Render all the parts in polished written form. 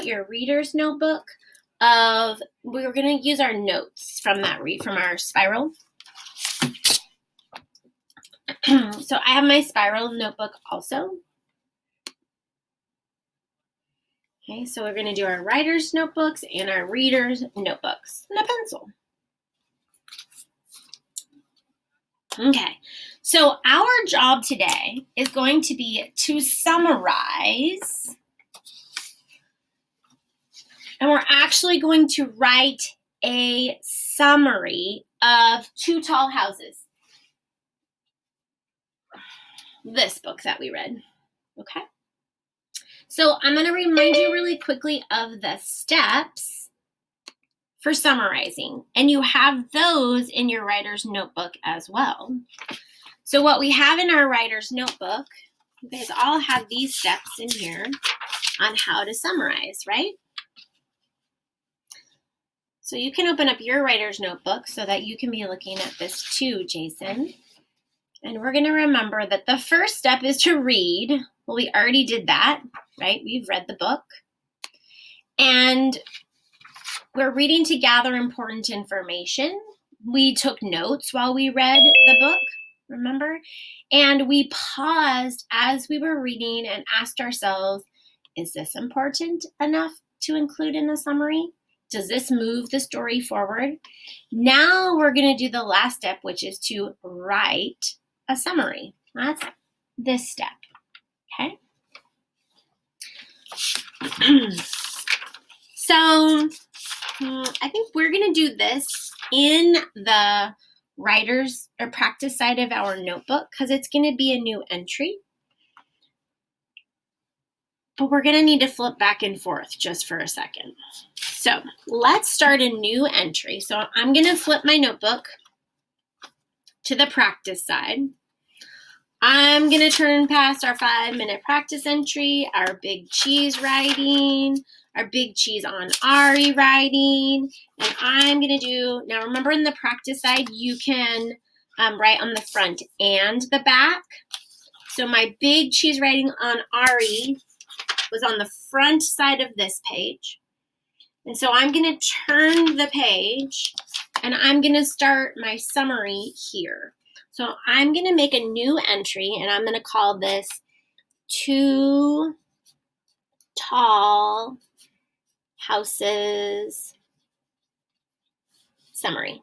your reader's notebook of, we're going to use our notes from our spiral. So I have my spiral notebook also. Okay, so we're going to do our writer's notebooks and our reader's notebooks and a pencil. Okay, so our job today is going to be to summarize, and we're actually going to write a summary of Two Tall Houses, this book that we read, okay? So I'm going to remind you really quickly of the steps for summarizing, and you have those in your writer's notebook as well. So what we have in our writer's notebook, you guys all have these steps in here on how to summarize, right? So you can open up your writer's notebook so that you can be looking at this too, Jason. And we're going to remember that the first step is to read. Well, we already did that, right? We've read the book. And we're reading to gather important information. We took notes while we read the book, remember? And we paused as we were reading and asked ourselves, is this important enough to include in a summary? Does this move the story forward? Now we're going to do the last step, which is to write a summary. That's this step, okay? So I think we're going to do this in the writer's or practice side of our notebook because it's going to be a new entry. But we're going to need to flip back and forth just for a second. So let's start a new entry. So I'm going to flip my notebook to the practice side. I'm going to turn past our 5-minute practice entry, our big cheese writing, our big cheese on Ari writing, and I'm going to do, now remember in the practice side, you can write on the front and the back. So my big cheese writing on Ari was on the front side of this page. And so I'm going to turn the page and I'm going to start my summary here. So I'm going to make a new entry and I'm going to call this Two Tall Houses Summary.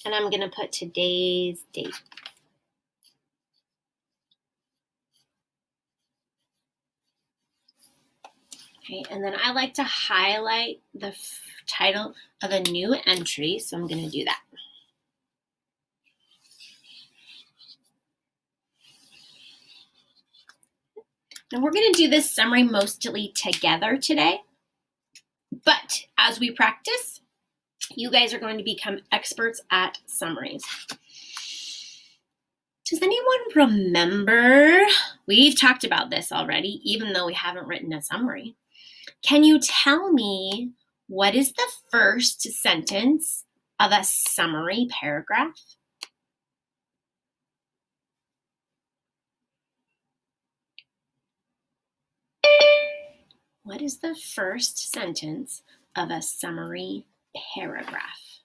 And I'm going to put today's date. Okay, and then I like to highlight the title of a new entry, so I'm going to do that. And we're going to do this summary mostly together today, but as we practice, you guys are going to become experts at summaries. Does anyone remember? We've talked about this already, even though we haven't written a summary. Can you tell me what is the first sentence of a summary paragraph? What is the first sentence of a summary paragraph?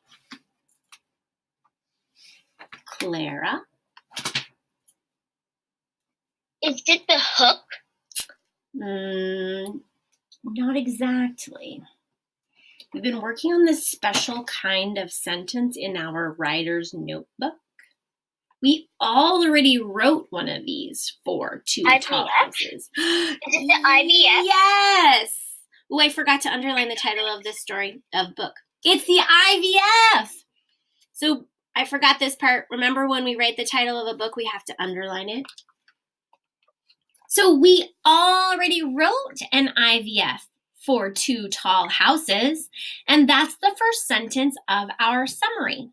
Clara? Is it the hook? Not exactly. We've been working on this special kind of sentence in our writer's notebook. We already wrote one of these for Two Tall Houses. Is it the IVF? Yes! Oh, I forgot to underline the title of this book. It's the IVF! So I forgot this part. Remember when we write the title of a book, we have to underline it? So we already wrote an IVF for Two Tall Houses, and that's the first sentence of our summary.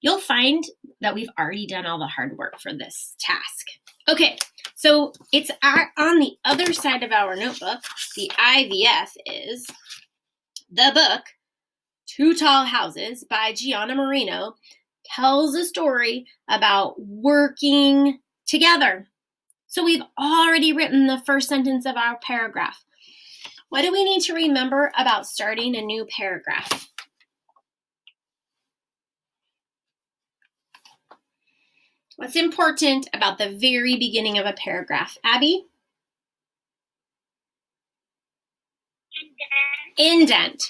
You'll find that we've already done all the hard work for this task. Okay, so it's on the other side of our notebook. The IVF is the book Two Tall Houses by Gianna Marino, tells a story about working together. So we've already written the first sentence of our paragraph. What do we need to remember about starting a new paragraph? What's important about the very beginning of a paragraph? Abby? Indent.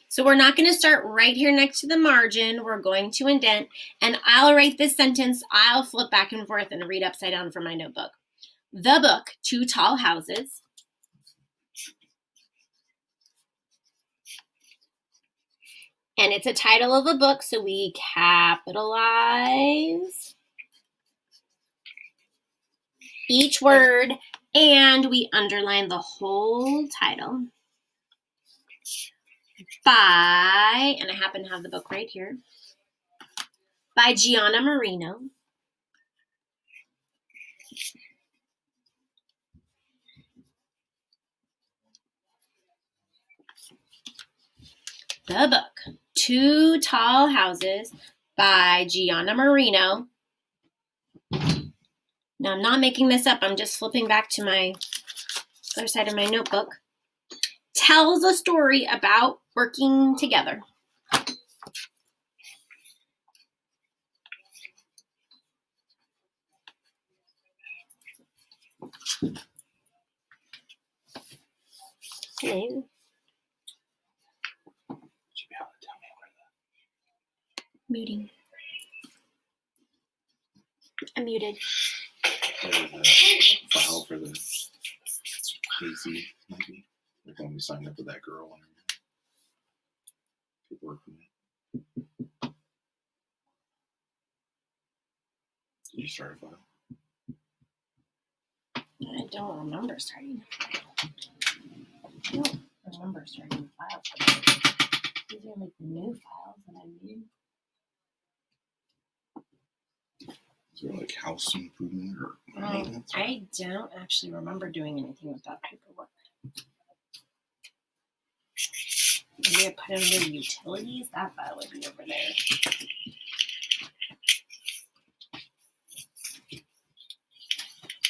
So we're not going to start right here next to the margin. We're going to indent, and I'll write this sentence. I'll flip back and forth and read upside down from my notebook. The book, Two Tall Houses. And it's a title of a book, so we capitalize each word, and we underline the whole title. By, and I happen to have the book right here, by Gianna Marino. The book, Two Tall Houses by Gianna Marino. Now, I'm not making this up. I'm just flipping back to my other side of my notebook. Tells a story about working together. Okay. Muting. I'm muted. File for the AC, maybe. Like when we signed up with that girl and paperwork from it. Did you start a file? I don't remember starting a file. I don't remember starting a file. These are like the new files that I made. Is there like house improvement or maintenance? I don't actually remember doing anything with that paperwork. Maybe I put it under utilities. That file would be over there.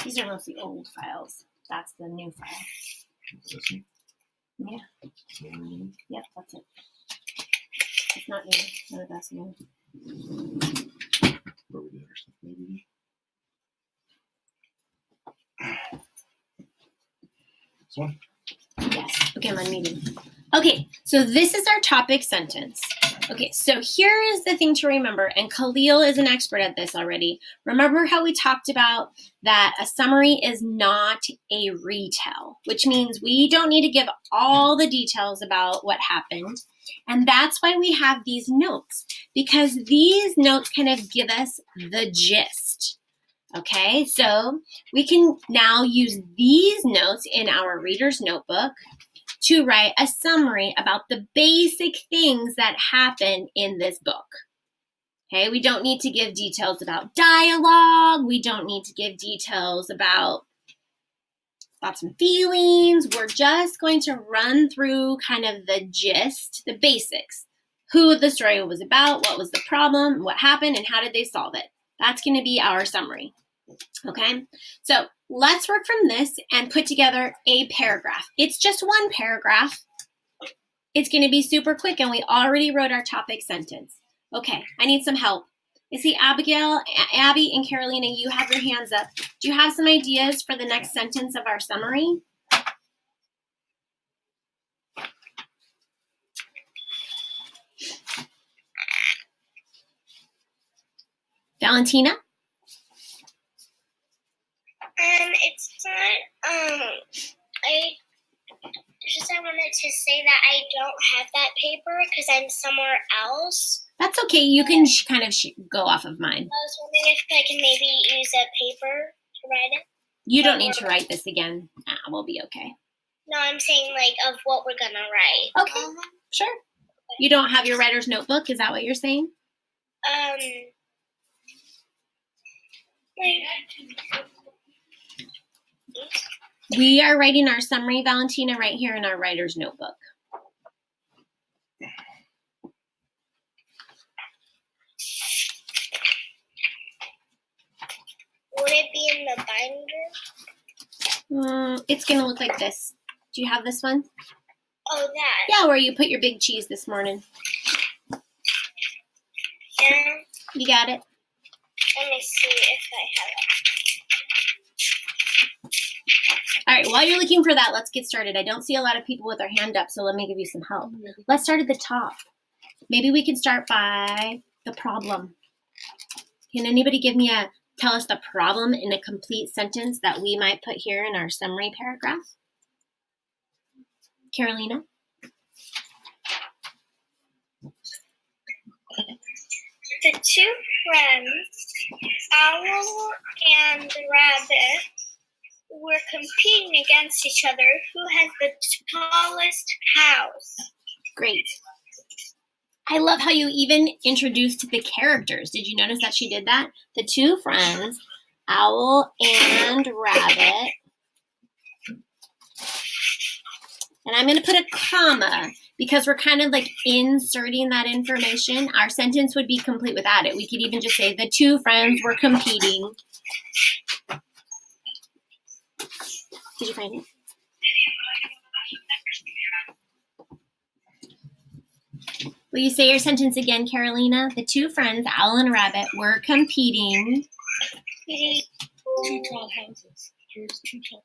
These are mostly old files. That's the new file. This one? Yeah. Mm-hmm. Yep, that's it. It's not new. No, that's new. Where we did our stuff, maybe. This one? Yes. Okay, I'm unmuted. Okay, so this is our topic sentence. Okay, so here is the thing to remember, and Khalil is an expert at this already. Remember how we talked about that a summary is not a retell, which means we don't need to give all the details about what happened. And that's why we have these notes, because these notes kind of give us the gist. Okay, so we can now use these notes in our reader's notebook to write a summary about the basic things that happen in this book. Okay, we don't need to give details about dialogue. We don't need to give details about thoughts and feelings. We're just going to run through kind of the gist, the basics. Who the story was about, what was the problem, what happened, and how did they solve it. That's going to be our summary. Okay, so let's work from this and put together a paragraph. It's just one paragraph. It's going to be super quick, and we already wrote our topic sentence. Okay, I need some help. I see Abigail, Abby, and Carolina, you have your hands up. Do you have some ideas for the next sentence of our summary? Valentina? It's not, I wanted to say that I don't have that paper because I'm somewhere else. That's okay. You can kind of go off of mine. I was wondering if I can maybe use a paper to write it. You don't need to write this again. We'll be okay. No, I'm saying like of what we're gonna write. Okay, sure. You don't have your writer's notebook? Is that what you're saying? We are writing our summary, Valentina, right here in our writer's notebook. Would it be in the binder? It's going to look like this. Do you have this one? Oh, that. Yeah, where you put your big cheese this morning. Yeah. You got it? Let me see if I have it. All right, while you're looking for that, let's get started. I don't see a lot of people with their hand up, so let me give you some help. Let's start at the top. Maybe we can start by the problem. Can anybody tell us the problem in a complete sentence that we might put here in our summary paragraph? Carolina? The two friends, Owl and Rabbit, were competing against each other who has the tallest house. Great. I love how you even introduced the characters. Did you notice that she did that? The two friends, Owl and Rabbit. And I'm going to put a comma because we're kind of like inserting that information. Our sentence would be complete without it. We could even just say the two friends were competing. Did you find it? Will you say your sentence again, Carolina? The two friends, Owl and Rabbit, were competing. Two tall houses. Here's two tall.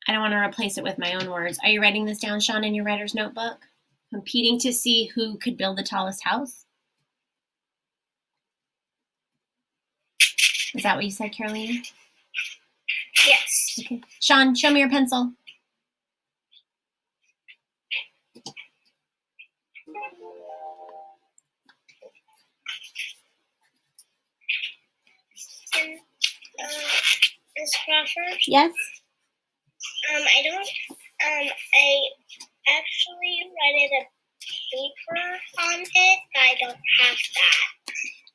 I don't want to replace it with my own words. Are you writing this down, Sean, in your writer's notebook? Competing to see who could build the tallest house? Is that what you said, Carolina? Yes. Okay. Sean, show me your pencil. Ms. Crawford? Yes? I actually read a paper on it, but I don't have that.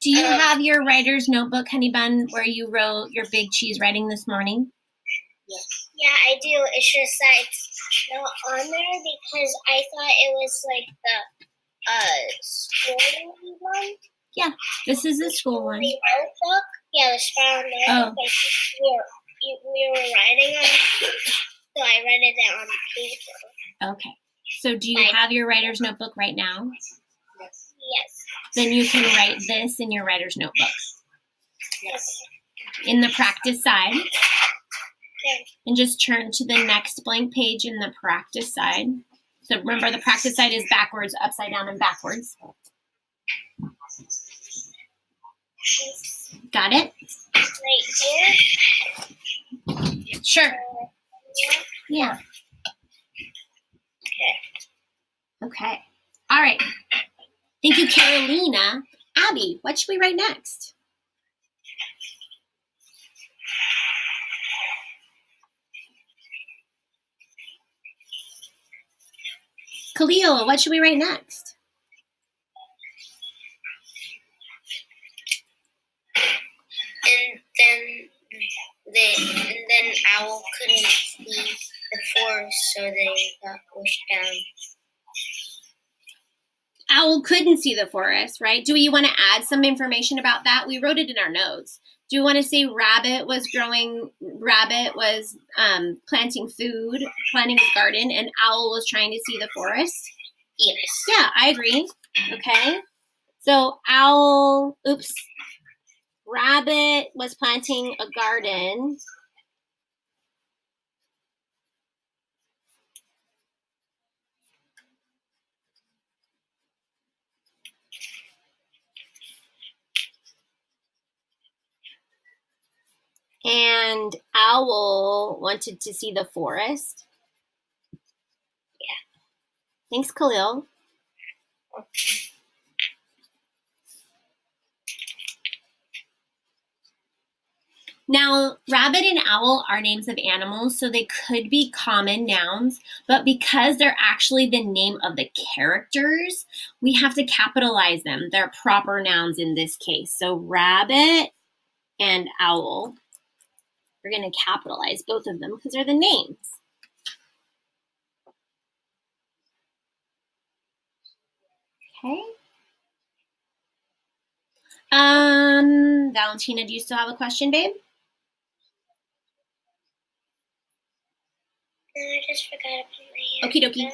Do you have your writer's notebook, Honey Bun, where you wrote your big cheese writing this morning? Yeah, I do. It's just that it's not on there because I thought it was like the school one. Yeah, this is the school one. The notebook? Yeah, the spot on there. Oh. We were writing on it, so I read it on paper. Okay. So do you have your writer's notebook right now? Yes. Then you can write this in your writer's notebook. Yes. In the practice side. Okay. And just turn to the next blank page in the practice side. So remember, the practice side is backwards, upside down, and backwards. Got it? Right here? Sure. Yeah. Okay. Okay. All right. Thank you, Carolina. Abby, what should we write next? Khalil, what should we write next? And then Owl couldn't see the forest, so they got pushed down. Owl couldn't see the forest, right? Do we want to add some information about that? We wrote it in our notes. Do you want to say Rabbit was planting food, planting his garden, and Owl was trying to see the forest? Yes. Yeah, I agree. Okay. So Rabbit was planting a garden. And Owl wanted to see the forest. Yeah. Thanks, Khalil. Now, Rabbit and Owl are names of animals, so they could be common nouns, but because they're actually the name of the characters, we have to capitalize them. They're proper nouns in this case. So Rabbit and Owl, we're going to capitalize both of them because they're the names. Okay. Valentina, do you still have a question, babe? No, I just forgot to put my hand. Okie dokie.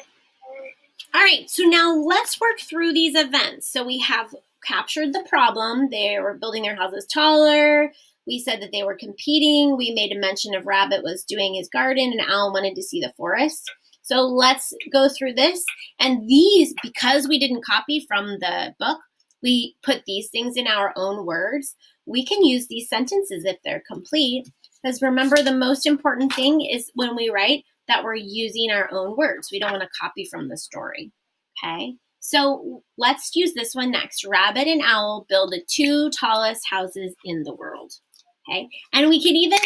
All right, so now let's work through these events. So we have captured the problem. They were building their houses taller. We said that they were competing. We made a mention of Rabbit was doing his garden and Owl wanted to see the forest. So let's go through this. And these, because we didn't copy from the book, we put these things in our own words. We can use these sentences if they're complete. Because remember, the most important thing is when we write that we're using our own words. We don't want to copy from the story, okay? So let's use this one next. Rabbit and Owl build the 2 tallest houses in the world, okay? And we can even,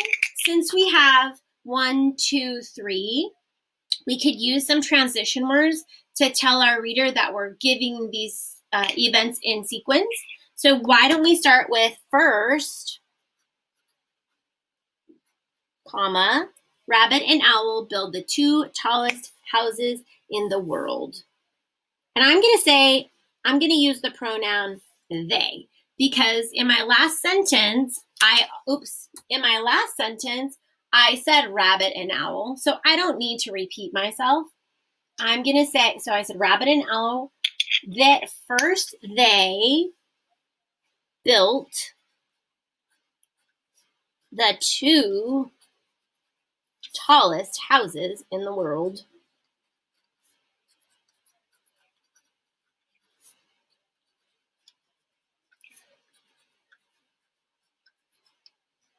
since we have 1, 2, 3, we could use some transition words to tell our reader that we're giving these events in sequence. So why don't we start with first, comma, Rabbit and Owl build the 2 tallest houses in the world. And I'm going to use the pronoun they, because in my last sentence, I said Rabbit and Owl, so I don't need to repeat myself. I'm going to say, so I said Rabbit and Owl, that first they built the 2 tallest houses in the world.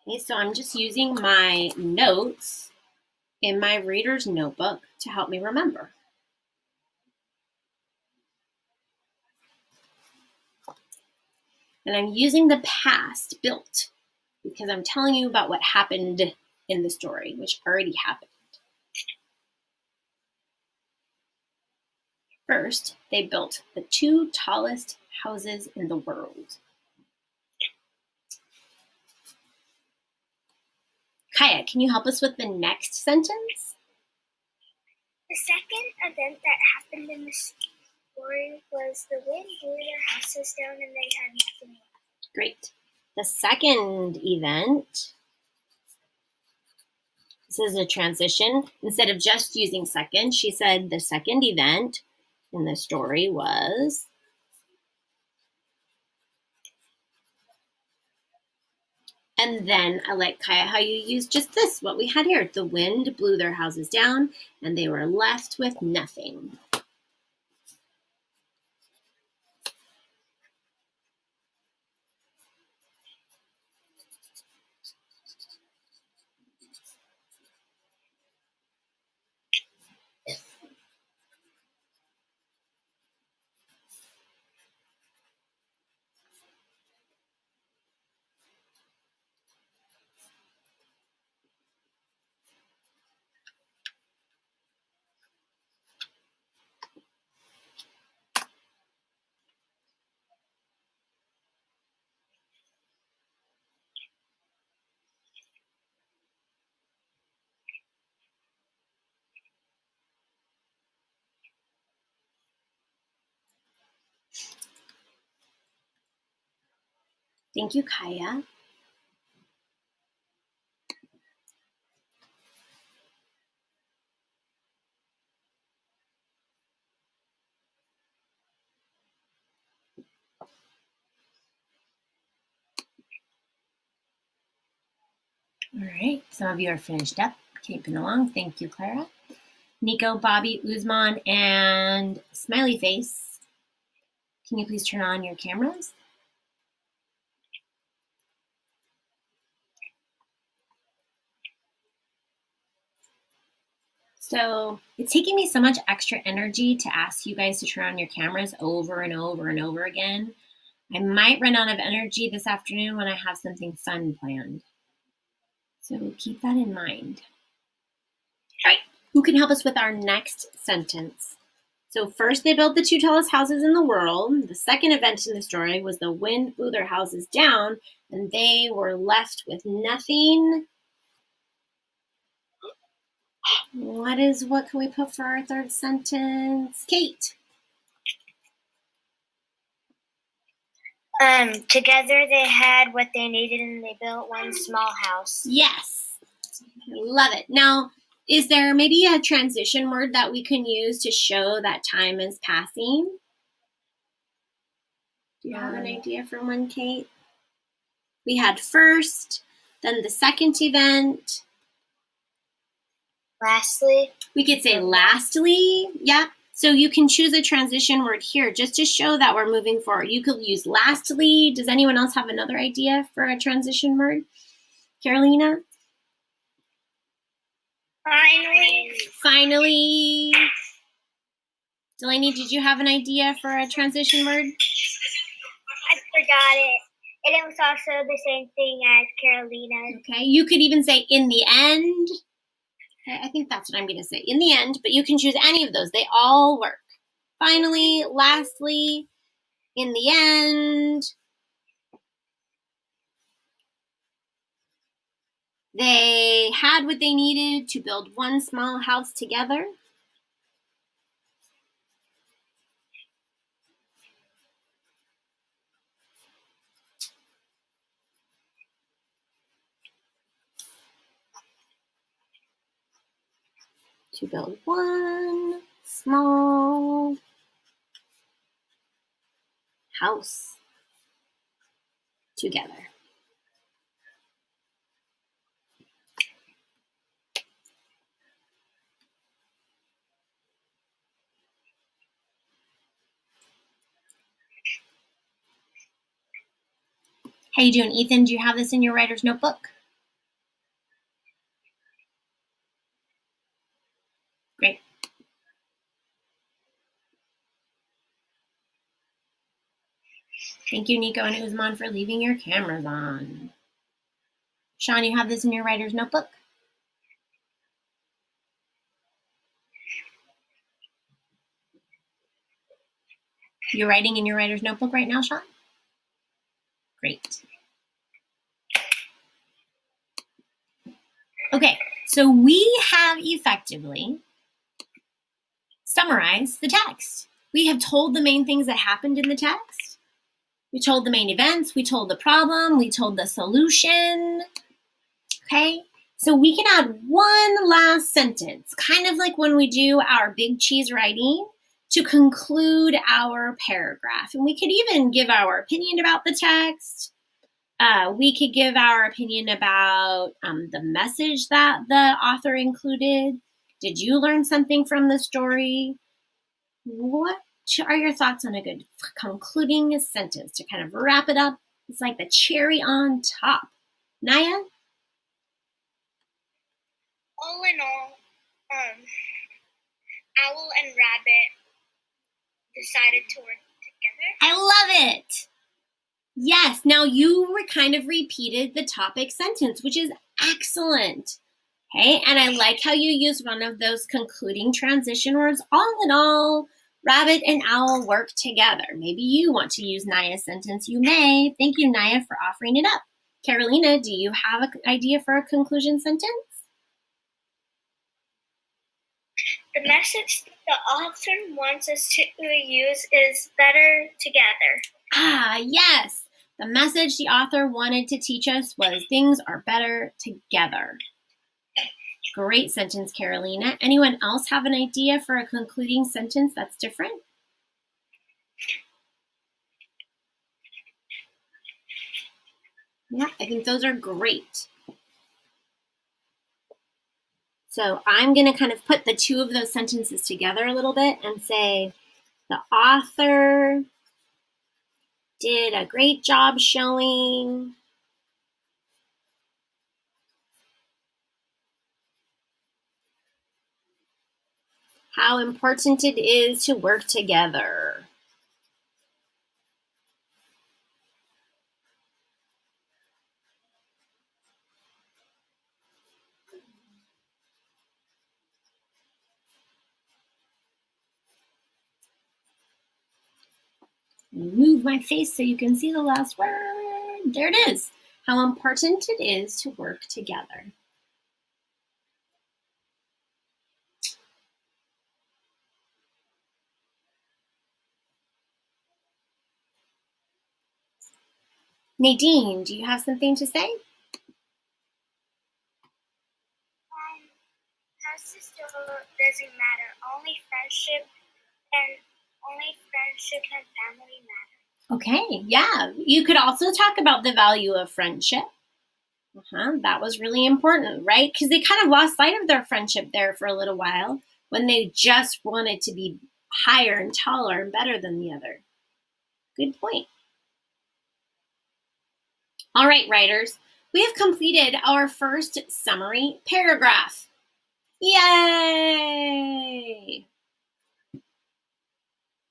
Okay, so I'm just using my notes in my reader's notebook to help me remember. And I'm using the past, built, because I'm telling you about what happened in the story, which already happened. First, they built the 2 tallest houses in the world. Kaya, can you help us with the next sentence? The second event that happened in the story was the wind blew their houses down and they had nothing left. Great. The second event, this is a transition. Instead of just using second, she said the second event in the story was, and then I like, Kaya, how you use just this, what we had here. The wind blew their houses down and they were left with nothing. Thank you, Kaya. All right, some of you are finished up, keeping along. Thank you, Clara. Nico, Bobby, Uzman, and Smiley Face, can you please turn on your cameras? So it's taking me so much extra energy to ask you guys to turn on your cameras over and over and over again. I might run out of energy this afternoon when I have something fun planned. So keep that in mind. All right, who can help us with our next sentence? So first they built the 2 tallest houses in the world. The second event in the story was the wind blew their houses down and they were left with nothing. What can we put for our third sentence? Kate. Together they had what they needed and they built one small house. Yes. Love it. Now, is there maybe a transition word that we can use to show that time is passing? Do you have an idea for one, Kate? We had first, then the second event. Lastly. We could say lastly. Yeah. So you can choose a transition word here just to show that we're moving forward. You could use lastly. Does anyone else have another idea for a transition word? Carolina? Finally. Finally. Delaney, did you have an idea for a transition word? I forgot it. And it was also the same thing as Carolina's. Okay. You could even say in the end. Okay, I think that's what I'm going to say. In the end, but you can choose any of those. They all work. Finally, lastly, in the end. They had what they needed to build one small house together. To build one small house together. How you doing, Ethan? Do you have this in your writer's notebook? Great. Thank you, Nico and Uzman, for leaving your cameras on. Sean, you have this in your writer's notebook? You're writing in your writer's notebook right now, Sean? Great. Okay, so we have effectively summarized the text. We have told the main things that happened in the text. We told the main events, we told the problem, we told the solution. Okay, so we can add one last sentence, kind of like when we do our big cheese writing, to conclude our paragraph. And we could even give our opinion about the text. We could give our opinion about the message that the author included. Did you learn something from the story? What are your thoughts on a good concluding sentence to kind of wrap it up? It's like the cherry on top. Naya? All in all, Owl and Rabbit decided to work together. I love it. Yes, now you were kind of repeated the topic sentence, which is excellent. Okay, and I like how you used one of those concluding transition words. All in all, Rabbit and Owl work together. Maybe you want to use Naya's sentence. You may. Thank you, Naya, for offering it up. Carolina, do you have an idea for a conclusion sentence? The message the author wants us to use is better together. Ah, yes. The message the author wanted to teach us was things are better together. Great sentence, Carolina. Anyone else have an idea for a concluding sentence that's different? Yeah, I think those are great. So I'm going to kind of put the two of those sentences together a little bit and say the author did a great job showing how important it is to work together. Move my face so you can see the last word. There it is. How important it is to work together. Nadine, do you have something to say? Past still doesn't matter. Only friendship and family matter. Okay, yeah. You could also talk about the value of friendship. That was really important, right? Because they kind of lost sight of their friendship there for a little while when they just wanted to be higher and taller and better than the other. Good point. All right, writers, we have completed our first summary paragraph. Yay!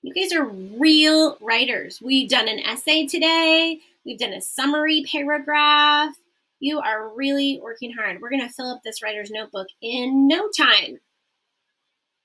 You guys are real writers. We've done an essay today. We've done a summary paragraph. You are really working hard. We're going to fill up this writer's notebook in no time.